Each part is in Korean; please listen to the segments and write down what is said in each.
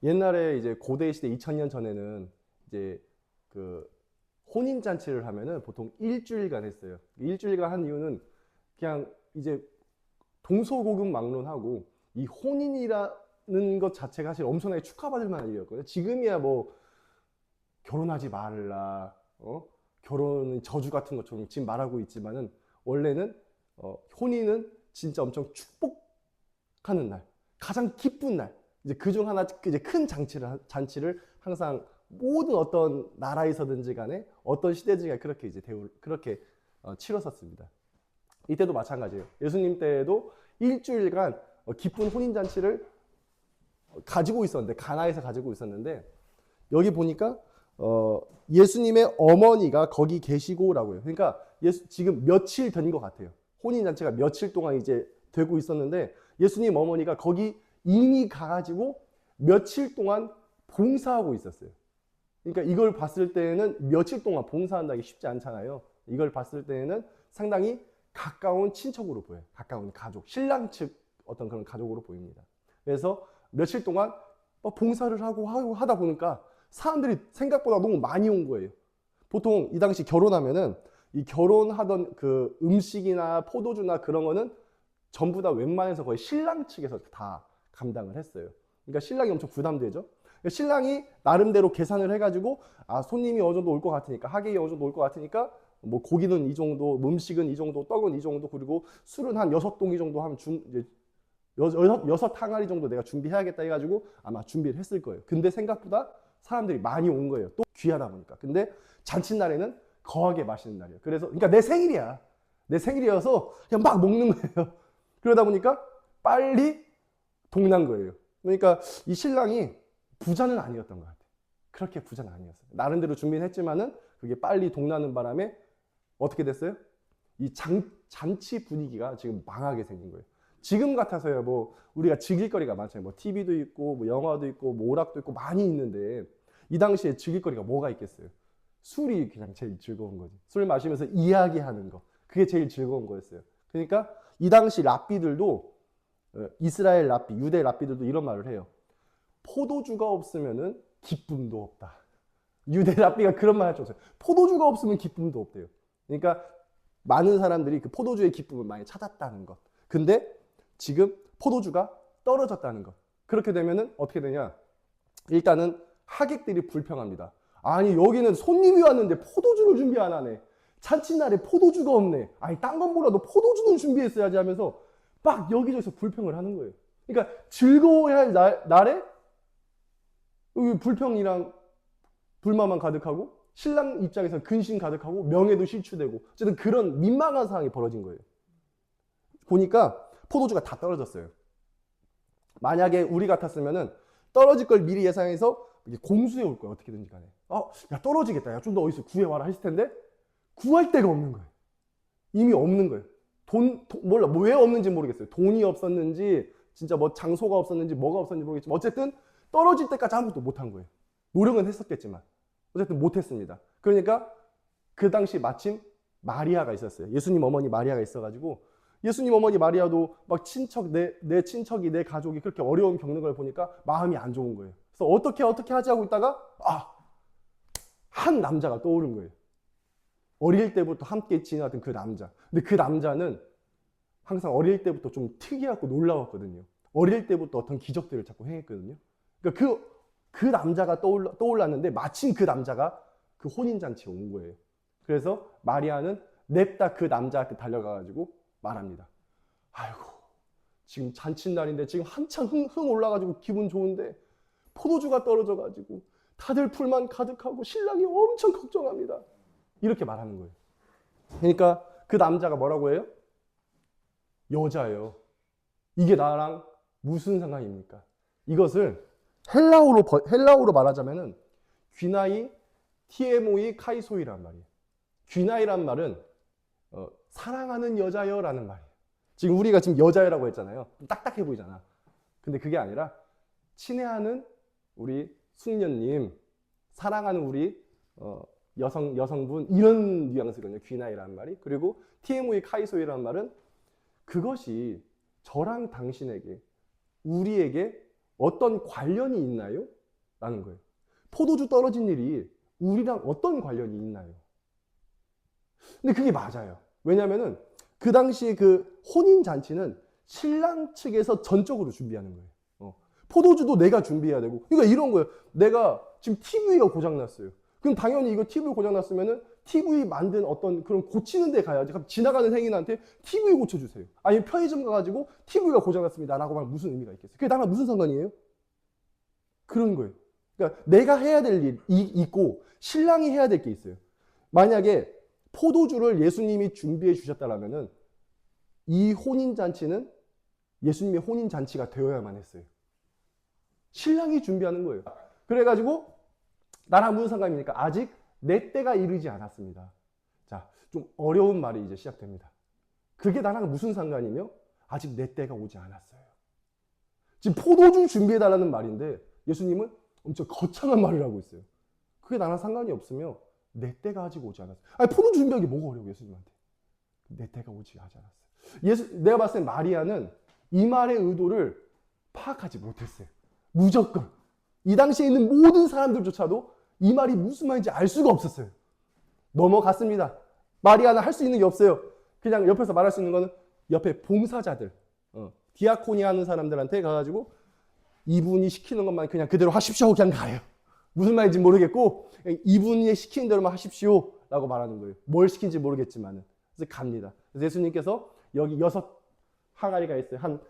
옛날에 이제 고대 시대 2000년 전에는 이제 그 혼인 잔치를 하면은 보통 일주일간 했어요. 일주일간 한 이유는 그냥 이제 동서고금망론하고 이 혼인이라는 것 자체가 사실 엄청나게 축하받을 만한 일이었거든요. 지금이야 뭐 결혼하지 말라, 결혼은 저주 같은 것처럼 지금 말하고 있지만은 원래는 혼인은 진짜 엄청 축복하는 날, 가장 기쁜 날. 이제 그중 하나 이제 큰 잔치를 항상 모든 어떤 나라에서든지 간에 어떤 시대지가 그렇게 이제 그렇게 치렀었습니다. 이때도 마찬가지예요. 예수님 때에도 일주일간 기쁜 혼인 잔치를 가지고 있었는데 가나에서 가지고 있었는데 여기 보니까 예수님의 어머니가 거기 계시고라고요. 그러니까 지금 며칠 된 것 같아요. 혼인 잔치가 며칠 동안 이제 되고 있었는데 예수님 어머니가 거기 이미 가가지고 며칠 동안 봉사하고 있었어요. 그러니까 이걸 봤을 때는 며칠 동안 봉사한다기 쉽지 않잖아요. 이걸 봤을 때는 상당히 가까운 친척으로 보여요. 가까운 가족, 신랑 측 어떤 그런 가족으로 보입니다. 그래서 며칠 동안 봉사를 하고 하다 보니까 사람들이 생각보다 너무 많이 온 거예요. 보통 이 당시 결혼하면은 이 결혼하던 그 음식이나 포도주나 그런 거는 전부 다 웬만해서 거의 신랑 측에서 다 감당을 했어요. 그러니까 신랑이 엄청 부담되죠. 신랑이 나름대로 계산을 해가지고 손님이 어느 정도 올 것 같으니까 하객이 어느 정도 올 것 같으니까 뭐 고기는 이 정도, 음식은 이 정도, 떡은 이 정도, 그리고 술은 한 6동이 정도 하면 여섯 항아리 정도 내가 준비해야겠다 해가지고 아마 준비를 했을 거예요. 근데 생각보다 사람들이 많이 온 거예요. 또 귀하다 보니까. 근데 잔칫날에는 거하게 마시는 날이에요. 그래서 그러니까 내 생일이야. 내 생일이어서 그냥 막 먹는 거예요. 그러다 보니까 빨리 동난 거예요. 그러니까 이 신랑이 부자는 아니었던 것 같아요. 그렇게 부자는 아니었어요. 나름대로 준비는 했지만은 그게 빨리 동나는 바람에 어떻게 됐어요? 이 잔치 분위기가 지금 망하게 생긴 거예요. 지금 같아서야 뭐 우리가 즐길 거리가 많잖아요. 뭐 TV도 있고 뭐 영화도 있고 뭐 오락도 있고 많이 있는데 이 당시에 즐길 거리가 뭐가 있겠어요? 술이 그냥 제일 즐거운 거지. 술 마시면서 이야기하는 거. 그게 제일 즐거운 거였어요. 그러니까 이 당시 랍비들도 이스라엘 랍비, 유대 랍비들도 이런 말을 해요. 포도주가 없으면은 기쁨도 없다. 유대 랍비가 그런 말 할 줄 알았어요. 포도주가 없으면 기쁨도 없대요. 그러니까 많은 사람들이 그 포도주의 기쁨을 많이 찾았다는 것. 근데 지금 포도주가 떨어졌다는 것. 그렇게 되면은 어떻게 되냐? 일단은 하객들이 불평합니다. 아니 여기는 손님이 왔는데 포도주를 준비 안 하네. 잔칫날에 포도주가 없네. 아니 딴 건 몰라도 포도주는 준비했어야지 하면서 막 여기저기서 불평을 하는 거예요. 그러니까 즐거워야 할 날에 불평이랑 불만만 가득하고 신랑 입장에서 근심 가득하고 명예도 실추되고 어쨌든 그런 민망한 상황이 벌어진 거예요. 보니까 포도주가 다 떨어졌어요. 만약에 우리 같았으면은 떨어질 걸 미리 예상해서 공수해 올 거예요. 어떻게든지 간에. 야 떨어지겠다. 야 좀 더 어디서 구해와라 했을 텐데 구할 데가 없는 거예요. 이미 없는 거예요. 몰라. 뭐 왜 없는지 모르겠어요. 돈이 없었는지 진짜 뭐 장소가 없었는지 뭐가 없었는지 모르겠지만 어쨌든 떨어질 때까지 아무것도 못한 거예요. 노력은 했었겠지만 어쨌든 못했습니다. 그러니까 그 당시 마침 마리아가 있었어요. 예수님 어머니 마리아가 있어가지고 예수님 어머니 마리아도 막 내 친척이 내 가족이 그렇게 어려움 겪는 걸 보니까 마음이 안 좋은 거예요. 그래서 어떻게 하지 하고 있다가 한 남자가 떠오른 거예요. 어릴 때부터 함께 지내왔던 그 남자. 근데 그 남자는 항상 어릴 때부터 좀 특이하고 놀라웠거든요. 어릴 때부터 어떤 기적들을 자꾸 행했거든요. 그러니까 그 남자가 떠올랐는데 마침 그 남자가 그 혼인잔치에 온 거예요. 그래서 마리아는 냅다 그 남자한테 달려가가지고 말합니다. 아이고, 지금 잔칫날인데 지금 한창 흥 올라가지고 기분 좋은데 포도주가 떨어져가지고 다들 불만 가득하고 신랑이 엄청 걱정합니다. 이렇게 말하는 거예요. 그러니까 그 남자가 뭐라고 해요? 여자예요. 이게 나랑 무슨 상관입니까? 이것을 헬라어로 말하자면은 귀나이 티에모이 카이소이란 말이에요. 귀나이란 말은 사랑하는 여자여라는 말이에요. 지금 우리가 지금 여자여라고 했잖아요. 딱딱해 보이잖아. 근데 그게 아니라 친애하는 우리 숙녀님, 사랑하는 우리 여성분 이런 뉘앙스거든요. 귀나이라는 말이. 그리고 티에모이 카이소이라는 말은 그것이 저랑 당신에게 우리에게 어떤 관련이 있나요? 라는 거예요. 포도주 떨어진 일이 우리랑 어떤 관련이 있나요? 근데 그게 맞아요. 왜냐면은 그 당시에 그 혼인잔치는 신랑 측에서 전적으로 준비하는 거예요. 포도주도 내가 준비해야 되고. 그러니까 이런 거예요. 내가 지금 TV가 고장났어요. 그럼 당연히 이거 TV 고장났으면은 TV 만든 어떤 그런 고치는 데 가야지. 지나가는 행인한테 TV 고쳐주세요. 아니면 편의점 가가지고 TV가 고장났습니다. 라고 하면 무슨 의미가 있겠어요? 그게 나랑 무슨 상관이에요? 그런 거예요. 그러니까 내가 해야 될 일이 있고 신랑이 해야 될 게 있어요. 만약에 포도주를 예수님이 준비해 주셨다라면은 이 혼인잔치는 예수님의 혼인잔치가 되어야만 했어요. 신랑이 준비하는 거예요. 그래가지고 나랑 무슨 상관입니까? 아직 내 때가 이르지 않았습니다. 자, 좀 어려운 말이 이제 시작됩니다. 그게 나랑 무슨 상관이며 아직 내 때가 오지 않았어요. 지금 포도주 준비해달라는 말인데 예수님은 엄청 거창한 말을 하고 있어요. 그게 나랑 상관이 없으며 내 때가 아직 오지 않았어요. 아니, 포도주 준비하기 뭐가 어려워 예수님한테. 내 때가 오지 않았어요. 내가 봤을 때 마리아는 이 말의 의도를 파악하지 못했어요. 무조건. 이 당시에 있는 모든 사람들조차도 이 말이 무슨 말인지 알 수가 없었어요. 넘어갔습니다. 마리아는 할 수 있는 게 없어요. 그냥 옆에서 말할 수 있는 거는 옆에 봉사자들, 디아코니 하는 사람들한테 가가지고 이분이 시키는 것만 그냥 그대로 하십시오 하고 그냥 가요. 무슨 말인지 모르겠고 이분이 시키는 대로만 하십시오 라고 말하는 거예요. 뭘 시킨지 모르겠지만은. 그래서 갑니다. 그래서 예수님께서 여기 6 항아리가 있어요. 한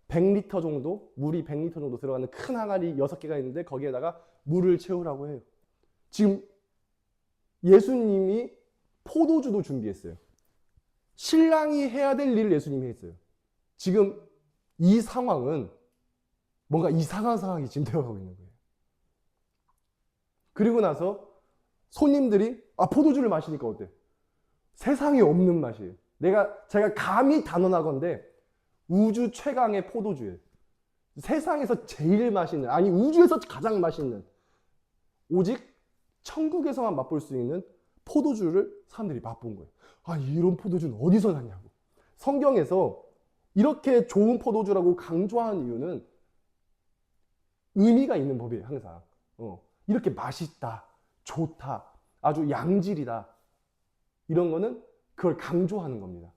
100리터 정도, 물이 100리터 정도 들어가는 큰 항아리 6개가 있는데 거기에다가 물을 채우라고 해요. 지금 예수님이 포도주도 준비했어요. 신랑이 해야 될 일을 예수님이 했어요. 지금 이 상황은 뭔가 이상한 상황이 지금 되어가고 있는 거예요. 그리고 나서 손님들이 포도주를 마시니까 어때? 세상에 없는 맛이에요. 제가 감히 단언하건대 우주 최강의 포도주예요. 세상에서 제일 맛있는, 아니 우주에서 가장 맛있는, 오직 천국에서만 맛볼 수 있는 포도주를 사람들이 맛본 거예요. 이런 포도주는 어디서 났냐고. 성경에서 이렇게 좋은 포도주라고 강조하는 이유는 의미가 있는 법이에요. 항상 이렇게 맛있다, 좋다, 아주 양질이다, 이런 거는 그걸 강조하는 겁니다.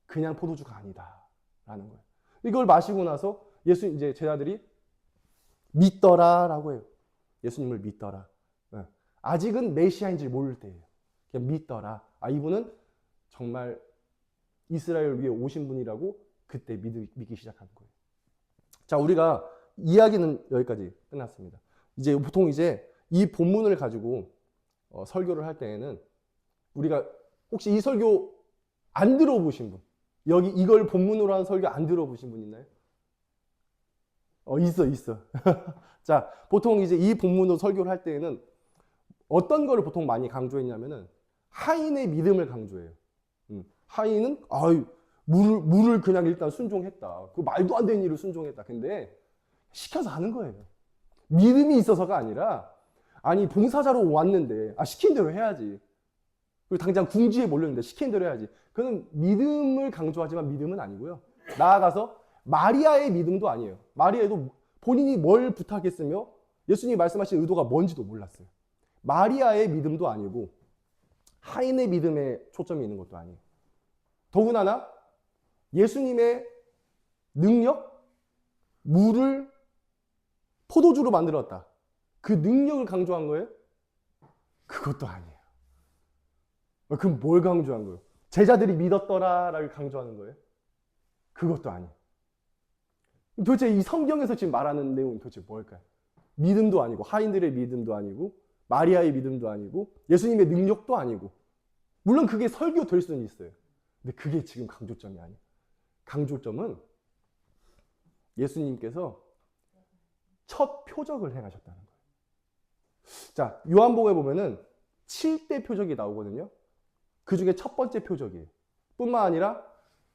그냥 포도주가 아니다 라는 거예요. 이걸 마시고 나서 이제 제자들이 믿더라라고 해요. 예수님을 믿더라. 아직은 메시아인지 모를 때예요. 그냥 믿더라. 이분은 정말 이스라엘을 위해 오신 분이라고 그때 믿기 시작한 거예요. 자, 우리가 이야기는 여기까지 끝났습니다. 이제 보통 이 본문을 가지고 설교를 할 때에는 우리가 혹시 이 설교 안 들어보신 분, 여기 이걸 본문으로 한 설교 안 들어보신 분 있나요? 있어. 자, 보통 이제 이 본문으로 설교를 할 때에는 어떤 거를 보통 많이 강조했냐면은 하인의 믿음을 강조해요. 하인은 물을 그냥 일단 순종했다. 그 말도 안 되는 일을 순종했다. 근데 시켜서 하는 거예요. 믿음이 있어서가 아니라 봉사자로 왔는데 시킨 대로 해야지. 그리고 당장 궁지에 몰렸는데 시킨 대로 해야지. 그는 믿음을 강조하지만 믿음은 아니고요. 나아가서 마리아의 믿음도 아니에요. 마리아도 본인이 뭘 부탁했으며 예수님이 말씀하신 의도가 뭔지도 몰랐어요. 마리아의 믿음도 아니고 하인의 믿음에 초점이 있는 것도 아니에요. 더군다나 예수님의 능력, 물을 포도주로 만들었다. 그 능력을 강조한 거예요? 그것도 아니에요. 그럼 뭘 강조한 거예요? 제자들이 믿었더라라고 강조하는 거예요? 그것도 아니에요. 도대체 이 성경에서 지금 말하는 내용은 도대체 뭘까요? 믿음도 아니고, 하인들의 믿음도 아니고, 마리아의 믿음도 아니고, 예수님의 능력도 아니고. 물론 그게 설교될 수는 있어요. 근데 그게 지금 강조점이 아니에요. 강조점은 예수님께서 첫 표적을 행하셨다는 거예요. 자, 요한복음에 보면은 7대 표적이 나오거든요. 그 중에 첫 번째 표적이에요. 뿐만 아니라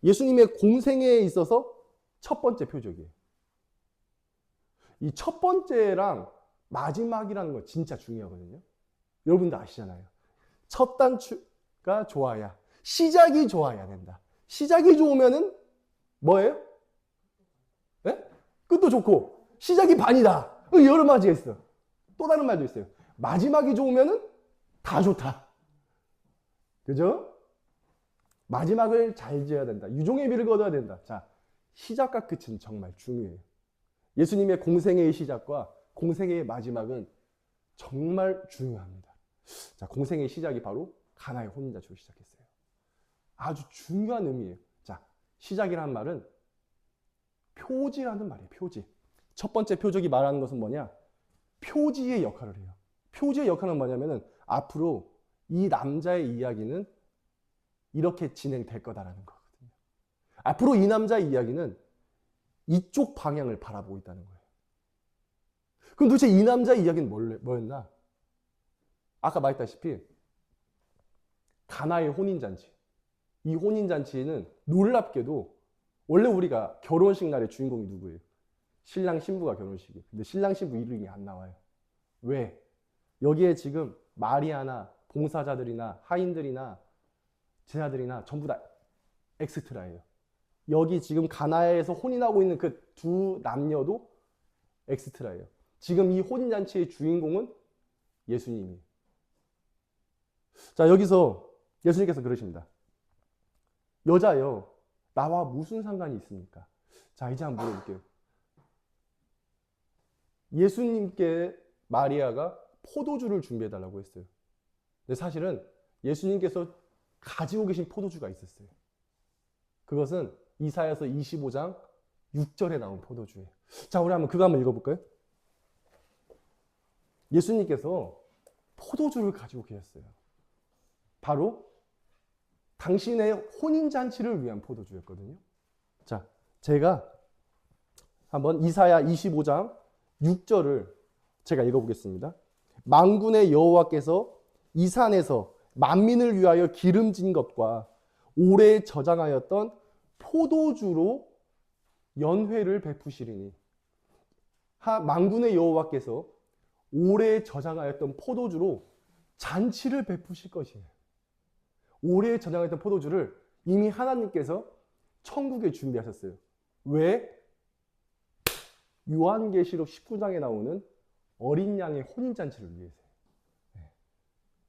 예수님의 공생애에 있어서 첫 번째 표적이에요. 이 첫 번째랑 마지막이라는 거 진짜 중요하거든요. 여러분도 아시잖아요. 첫 단추가 좋아야, 시작이 좋아야 된다. 시작이 좋으면은 뭐예요? 네? 끝도 좋고, 시작이 반이다. 여러 가지가 있어. 또 다른 말도 있어요. 마지막이 좋으면은 다 좋다. 그죠? 마지막을 잘 지어야 된다. 유종의 미를 거둬야 된다. 자, 시작과 끝은 정말 중요해요. 예수님의 공생애의 시작과 공생애의 마지막은 정말 중요합니다. 자, 공생애의 시작이 바로 가나의 혼인잔치로 시작했어요. 아주 중요한 의미예요. 자, 시작이라는 말은 표지라는 말이에요. 표지. 첫 번째 표적이 말하는 것은 뭐냐? 표지의 역할을 해요. 표지의 역할은 뭐냐면은 앞으로 이 남자의 이야기는 이렇게 진행될 거다라는 거거든요. 앞으로 이 남자의 이야기는 이쪽 방향을 바라보고 있다는 거예요. 그럼 도대체 이 남자의 이야기는 뭐였나? 아까 말했다시피 가나의 혼인잔치. 이 혼인잔치는 놀랍게도 원래 우리가 결혼식 날의 주인공이 누구예요? 신랑 신부가 결혼식이에요. 근데 신랑 신부 이름이 안 나와요. 왜? 여기에 지금 마리아나 봉사자들이나 하인들이나 제자들이나 전부 다 엑스트라예요. 여기 지금 가나에서 혼인하고 있는 그 두 남녀도 엑스트라예요. 지금 이 혼인잔치의 주인공은 예수님이에요. 자, 여기서 예수님께서 그러십니다. 여자여, 나와 무슨 상관이 있습니까? 자, 이제 한번 물어볼게요. 예수님께 마리아가 포도주를 준비해달라고 했어요. 근데 사실은 예수님께서 가지고 계신 포도주가 있었어요. 그것은 이사야서 25장 6절에 나온 포도주예요. 자, 우리 그거 한번 읽어볼까요? 예수님께서 포도주를 가지고 계셨어요. 바로 당신의 혼인잔치를 위한 포도주였거든요. 자, 제가 한번 이사야 25장 6절을 제가 읽어보겠습니다. 만군의 여호와께서 이 산에서 만민을 위하여 기름진 것과 오래 저장하였던 포도주로 연회를 베푸시리니. 만군의 여호와께서 오래 저장하였던 포도주로 잔치를 베푸실 것이에요. 오래 저장하였던 포도주를 이미 하나님께서 천국에 준비하셨어요. 왜? 요한계시록 19장에 나오는 어린 양의 혼인잔치를 위해서요.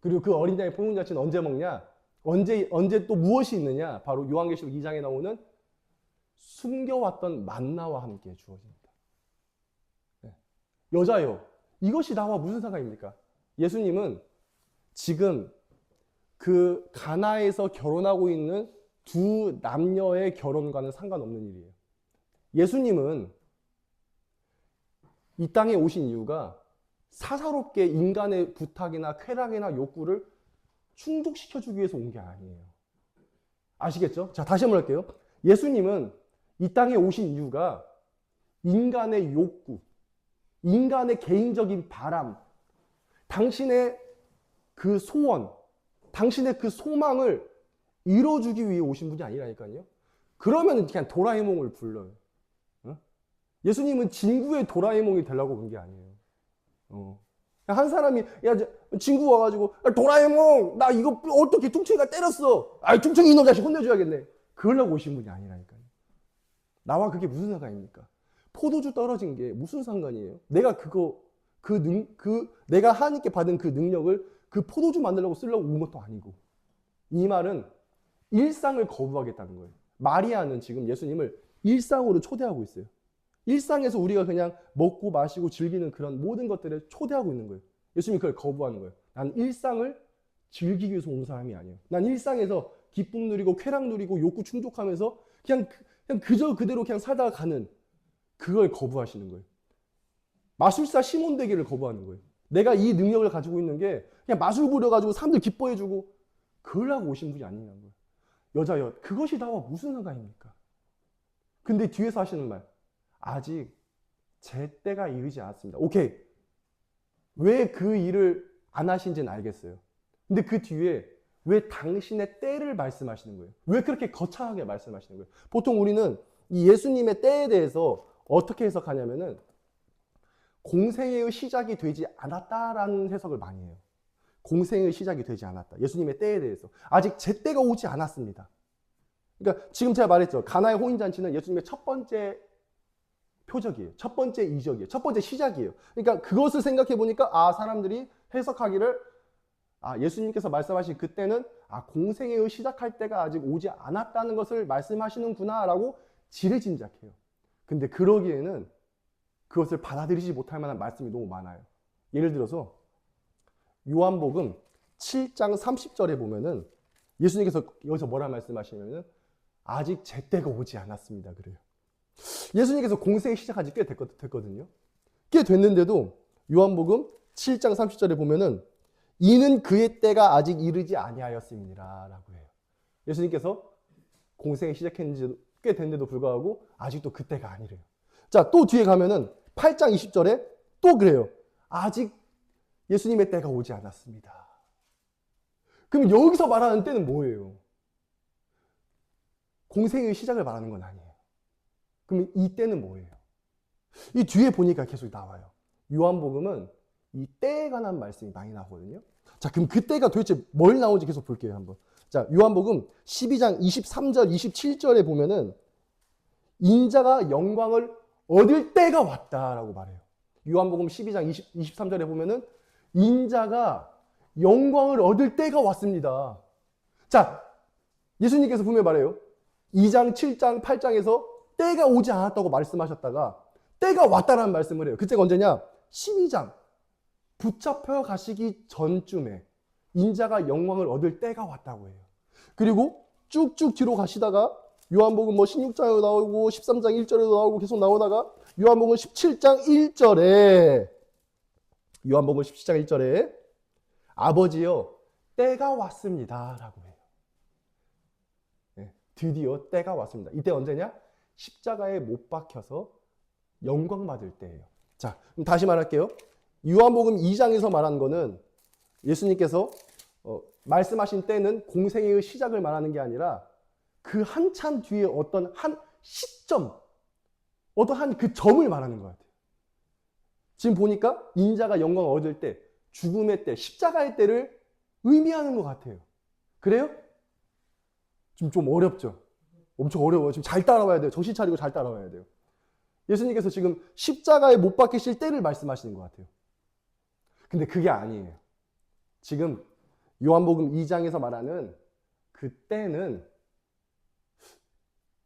그리고 그 어린 양의 혼인잔치는 언제 먹냐? 언제 또 무엇이 있느냐? 바로 요한계시록 2장에 나오는 숨겨왔던 만나와 함께 주어집니다. 여자여, 이것이 나와 무슨 상관입니까? 예수님은 지금 그 가나에서 결혼하고 있는 두 남녀의 결혼과는 상관없는 일이에요. 예수님은 이 땅에 오신 이유가 사사롭게 인간의 부탁이나 쾌락이나 욕구를 충족시켜주기 위해서 온 게 아니에요. 아시겠죠? 자, 다시 한번 할게요. 예수님은 이 땅에 오신 이유가 인간의 욕구, 인간의 개인적인 바람, 당신의 그 소원, 당신의 그 소망을 이뤄주기 위해 오신 분이 아니라니까요. 그러면 그냥 도라에몽을 불러요. 예수님은 진구의 도라에몽이 되려고 온 게 아니에요. 한 사람이 진구 와가지고 도라에몽 나 이거 어떻게 퉁퉁이가 때렸어. 퉁퉁이 이놈 자식 혼내줘야겠네. 그러려고 오신 분이 아니라니까요. 나와 그게 무슨 상관입니까? 포도주 떨어진 게 무슨 상관이에요? 내가 내가 하나님께 받은 그 능력을 그 포도주 만들려고 쓰려고 온 것도 아니고. 이 말은 일상을 거부하겠다는 거예요. 마리아는 지금 예수님을 일상으로 초대하고 있어요. 일상에서 우리가 그냥 먹고 마시고 즐기는 그런 모든 것들을 초대하고 있는 거예요. 예수님이 그걸 거부하는 거예요. 난 일상을 즐기기 위해서 온 사람이 아니에요. 난 일상에서 기쁨 누리고 쾌락 누리고 욕구 충족하면서 그냥 그저 그대로 그냥 살다가 가는 그걸 거부하시는 거예요. 마술사 시몬 되기를 거부하는 거예요. 내가 이 능력을 가지고 있는 게 그냥 마술 부려가지고 사람들 기뻐해주고 그러려고 오신 분이 아니냐는 거예요. 여자여, 그것이 나와 무슨 상관입니까? 근데 뒤에서 하시는 말, 아직 제 때가 이르지 않았습니다. 오케이. 왜 그 일을 안 하신지는 알겠어요. 근데 그 뒤에 왜 당신의 때를 말씀하시는 거예요? 왜 그렇게 거창하게 말씀하시는 거예요? 보통 우리는 이 예수님의 때에 대해서 어떻게 해석하냐면은 공생애의 시작이 되지 않았다라는 해석을 많이 해요. 공생의 시작이 되지 않았다. 예수님의 때에 대해서. 아직 제 때가 오지 않았습니다. 그러니까 지금 제가 말했죠. 가나의 혼인잔치는 예수님의 첫 번째 표적이에요. 첫 번째 이적이에요. 첫 번째 시작이에요. 그러니까 그것을 생각해 보니까 아, 사람들이 해석하기를 예수님께서 말씀하신 그때는 공생애의 시작할 때가 아직 오지 않았다는 것을 말씀하시는구나라고 지레짐작해요. 근데 그러기에는 그것을 받아들이지 못할 만한 말씀이 너무 많아요. 예를 들어서 요한복음 7장 30절에 보면은 예수님께서 여기서 뭐라 말씀하시냐면은 아직 제 때가 오지 않았습니다. 그래요. 예수님께서 공생의 시작한 지 꽤 됐거든요. 꽤 됐는데도 요한복음 7장 30절에 보면은 이는 그의 때가 아직 이르지 아니하였음이니라 라고 해요. 예수님께서 공생을 시작한 지 꽤 됐는데도 불구하고 아직도 그때가 아니래요. 자, 또 뒤에 가면은 8장 20절에 또 그래요. 아직 예수님의 때가 오지 않았습니다. 그럼 여기서 말하는 때는 뭐예요? 공생의 시작을 말하는 건 아니에요. 그럼 이 때는 뭐예요? 이 뒤에 보니까 계속 나와요. 요한복음은 이 때에 관한 말씀이 많이 나오거든요. 자, 그럼 그 때가 도대체 뭘 나오는지 계속 볼게요, 한번. 자, 요한복음 12장 23절, 27절에 보면은 인자가 영광을 얻을 때가 왔다라고 말해요. 요한복음 12장 23절에 보면은 인자가 영광을 얻을 때가 왔습니다. 자, 예수님께서 분명히 말해요. 2장, 7장, 8장에서 때가 오지 않았다고 말씀하셨다가 때가 왔다라는 말씀을 해요. 그때가 언제냐? 12장. 붙잡혀 가시기 전쯤에 인자가 영광을 얻을 때가 왔다고 해요. 그리고 쭉쭉 뒤로 가시다가 요한복음 16장에 나오고 13장 1절에도 나오고 계속 나오다가 요한복음 17장 1절에 요한복음 17장 1절에 아버지여 때가 왔습니다 라고 해요. 네, 드디어 때가 왔습니다. 이때 언제냐? 십자가에 못 박혀서 영광 받을 때예요. 자, 그럼 다시 말할게요. 요한복음 2장에서 말한 거는 예수님께서 말씀하신 때는 공생애의 시작을 말하는 게 아니라 그 한참 뒤에 어떤 한 시점, 어떠한 그 점을 말하는 것 같아요. 지금 보니까 인자가 영광을 얻을 때, 죽음의 때, 십자가의 때를 의미하는 것 같아요. 그래요? 좀 어렵죠? 엄청 어려워요. 지금 잘 따라와야 돼요. 정신 차리고 잘 따라와야 돼요. 예수님께서 지금 십자가에 못 박히실 때를 말씀하시는 것 같아요. 근데 그게 아니에요. 지금 요한복음 2장에서 말하는 그 때는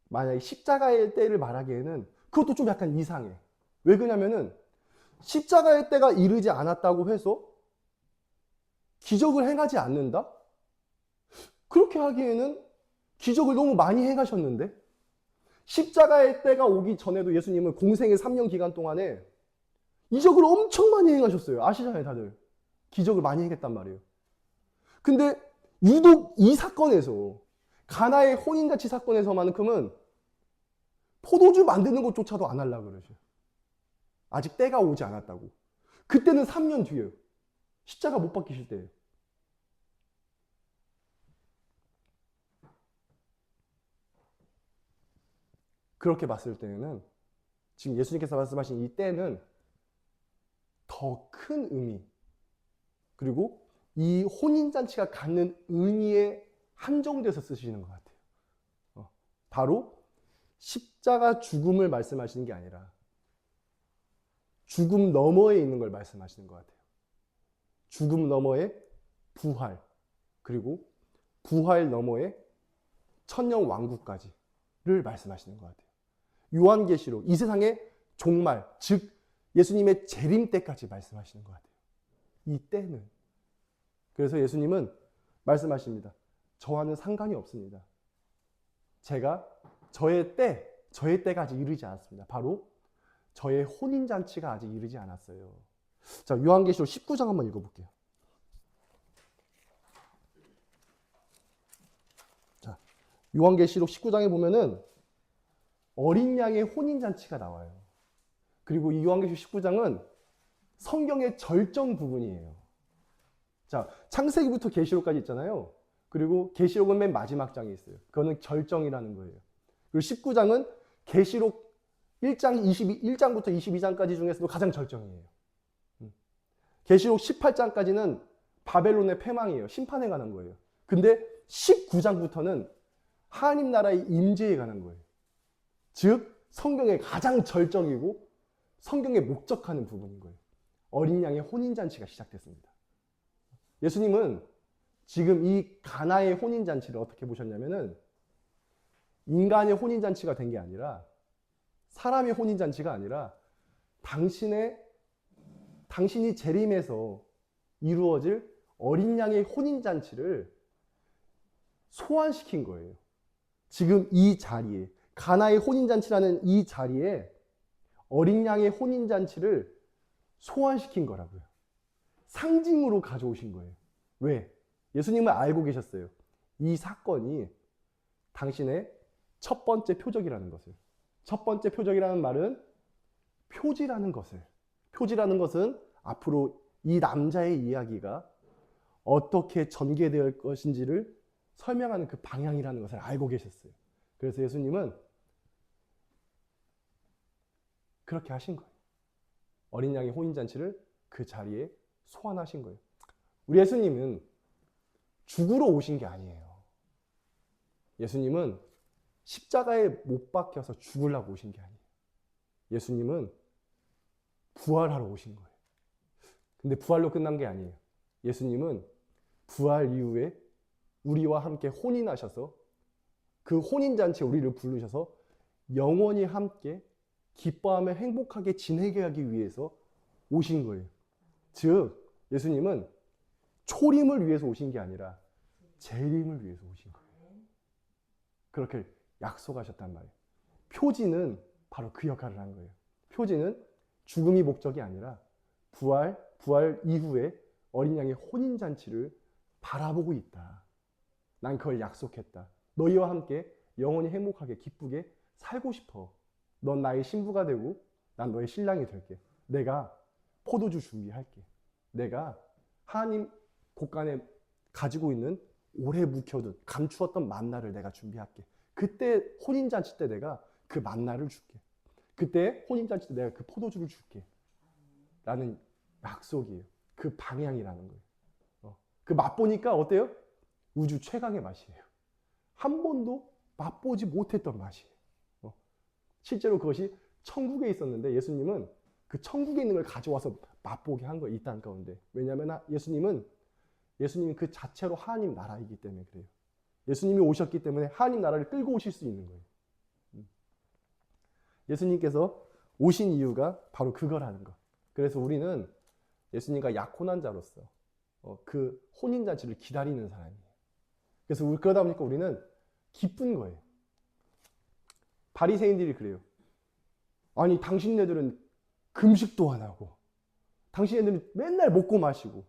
만약에 십자가의 때를 말하기에는 그것도 좀 약간 이상해. 왜 그러냐면은 십자가의 때가 이르지 않았다고 해서 기적을 행하지 않는다? 그렇게 하기에는 기적을 너무 많이 행하셨는데 십자가의 때가 오기 전에도 예수님은 공생의 3년 기간 동안에 이적을 엄청 많이 행하셨어요. 아시잖아요, 다들. 기적을 많이 행했단 말이에요. 근데 유독 이 사건에서 가나의 혼인잔치 사건에서만큼은 포도주 만드는 것조차도 안 하려고 그러죠. 아직 때가 오지 않았다고. 그때는 3년 뒤에요. 십자가 못 박히실 때예요. 그렇게 봤을 때는 지금 예수님께서 말씀하신 이 때는 더 큰 의미, 그리고 이 혼인잔치가 갖는 의미에 한정돼서 쓰시는 것 같아요. 바로 십자가 죽음을 말씀하시는 게 아니라 죽음 너머에 있는 걸 말씀하시는 것 같아요. 죽음 너머의 부활, 그리고 부활 너머의 천년 왕국까지를 말씀하시는 것 같아요. 요한계시록, 이 세상의 종말, 즉 예수님의 재림 때까지 말씀하시는 것 같아요. 이 때는. 그래서 예수님은 말씀하십니다. 저와는 상관이 없습니다. 저의 때가 아직 이르지 않았습니다. 바로 저의 혼인잔치가 아직 이르지 않았어요. 자, 요한계시록 19장 한번 읽어볼게요. 자, 요한계시록 19장에 보면은 어린 양의 혼인잔치가 나와요. 그리고 이 요한계시록 19장은 성경의 절정 부분이에요. 자, 창세기부터 계시록까지 있잖아요. 그리고 계시록은 맨 마지막 장에 있어요. 그거는 절정이라는 거예요. 그리고 19장은 계시록 1장부터 22장까지 중에서도 가장 절정이에요. 계시록 18장까지는 바벨론의 패망이에요. 심판에 관한 거예요. 근데 19장부터는 하나님 나라의 임재에 관한 거예요. 즉 성경의 가장 절정이고 성경에 목적하는 부분인 거예요. 어린 양의 혼인잔치가 시작됐습니다. 예수님은 지금 이 가나의 혼인잔치를 어떻게 보셨냐면은 인간의 혼인잔치가 된 게 아니라 사람의 혼인잔치가 아니라 당신이 재림해서 이루어질 어린 양의 혼인잔치를 소환시킨 거예요. 지금 이 자리에 가나의 혼인잔치라는 이 자리에 어린 양의 혼인잔치를 소환시킨 거라고요. 상징으로 가져오신 거예요. 왜? 예수님은 알고 계셨어요. 이 사건이 당신의 첫 번째 표적이라는 것을. 첫 번째 표적이라는 말은 표지라는 것은 앞으로 이 남자의 이야기가 어떻게 전개될 것인지를 설명하는 그 방향이라는 것을 알고 계셨어요. 그래서 예수님은 그렇게 하신 거예요. 어린 양의 혼인잔치를 그 자리에 소환하신 거예요. 우리 예수님은 죽으러 오신 게 아니에요. 예수님은 십자가에 못 박혀서 죽으려고 오신 게 아니에요. 예수님은 부활하러 오신 거예요. 근데 부활로 끝난 게 아니에요. 예수님은 부활 이후에 우리와 함께 혼인하셔서 그 혼인잔치에 우리를 부르셔서 영원히 함께 기뻐하며 행복하게 지내게 위해서 오신 거예요. 즉 예수님은 초림을 위해서 오신 게 아니라 재림을 위해서 오신 거예요. 그렇게 약속하셨단 말이에요. 표지는 바로 그 역할을 한 거예요. 표지는 죽음이 목적이 아니라 부활 이후에 어린 양의 혼인잔치를 바라보고 있다. 난 그걸 약속했다. 너희와 함께 영원히 행복하게 기쁘게 살고 싶어. 넌 나의 신부가 되고 난 너의 신랑이 될게. 내가 포도주 준비할게. 내가 하나님 곳간에 가지고 있는 오래 묵혀둔 감추었던 만나를 내가 준비할게. 그때 혼인잔치 때 내가 그 만나를 줄게. 그때 혼인잔치 때 내가 그 포도주를 줄게. 라는 약속이에요. 그 방향이라는 거예요. 그 맛보니까 어때요? 우주 최강의 맛이에요. 한 번도 맛보지 못했던 맛이에요. 실제로 그것이 천국에 있었는데 예수님은 그 천국에 있는 걸 가져와서 맛보게 한 거예요. 이 땅 가운데. 왜냐하면 예수님은 그 자체로 하나님 나라이기 때문에 그래요. 예수님이 오셨기 때문에 하나님 나라를 끌고 오실 수 있는 거예요. 예수님께서 오신 이유가 바로 그거라는 것. 그래서 우리는 예수님과 약혼한 자로서 그 혼인잔치를 기다리는 사람이에요. 그래서 그러다 보니까 우리는 기쁜 거예요. 바리새인들이 그래요. 아니 당신네들은 금식도 안 하고 당신네들은 맨날 먹고 마시고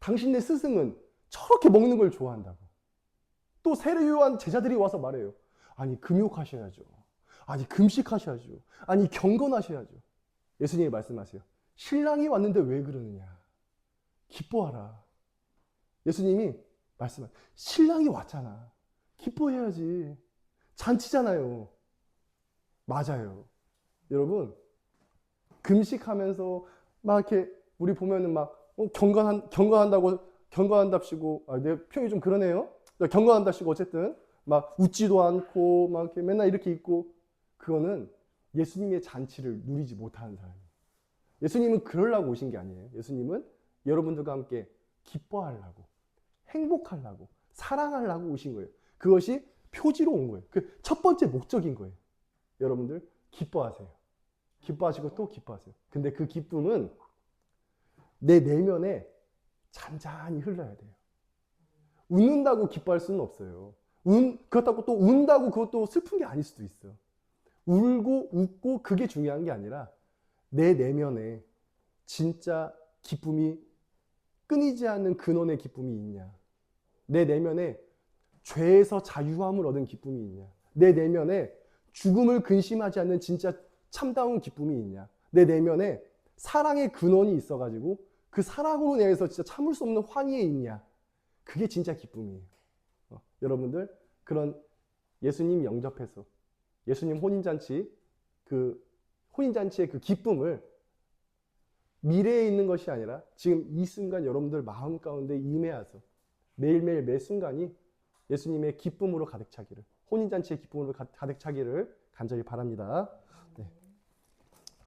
당신네 스승은 저렇게 먹는 걸 좋아한다고. 또 세례요한 제자들이 와서 말해요. 아니 금욕하셔야죠. 아니 금식하셔야죠. 아니 경건하셔야죠. 예수님이 말씀하세요. 신랑이 왔는데 왜 그러느냐. 기뻐하라. 예수님이 말씀하세요. 신랑이 왔잖아. 기뻐해야지. 잔치잖아요. 맞아요. 여러분 금식하면서 막 이렇게 우리 보면은 막 경건한답시고 내 표현이 좀 그러네요. 경건한답시고 어쨌든 막 웃지도 않고 막 이렇게 맨날 이렇게 있고 그거는 예수님의 잔치를 누리지 못하는 사람이에요. 예수님은 그러려고 오신 게 아니에요. 예수님은 여러분들과 함께 기뻐하려고 행복하려고 사랑하려고 오신 거예요. 그것이 표지로 온 거예요. 그 첫 번째 목적인 거예요. 여러분들 기뻐하세요. 기뻐하시고 또 기뻐하세요. 근데 그 기쁨은 내 내면에 잔잔히 흘러야 돼요. 웃는다고 기뻐할 수는 없어요. 그렇다고 또 운다고 그것도 슬픈 게 아닐 수도 있어요. 울고 웃고 그게 중요한 게 아니라 내 내면에 진짜 기쁨이 끊이지 않는 근원의 기쁨이 있냐. 내 내면에 죄에서 자유함을 얻은 기쁨이 있냐. 내 내면에 죽음을 근심하지 않는 진짜 참다운 기쁨이 있냐. 내 내면에 사랑의 근원이 있어가지고 그 사랑으로 인해서 진짜 참을 수 없는 환희에 있냐. 그게 진짜 기쁨이에요. 여러분들 그런 예수님 영접해서 예수님 혼인잔치 그 혼인잔치의 그 기쁨을 미래에 있는 것이 아니라 지금 이 순간 여러분들 마음 가운데 임해와서 매일매일 매 순간이 예수님의 기쁨으로 가득 차기를 혼인잔치의 기쁨으로 가득 차기를 간절히 바랍니다.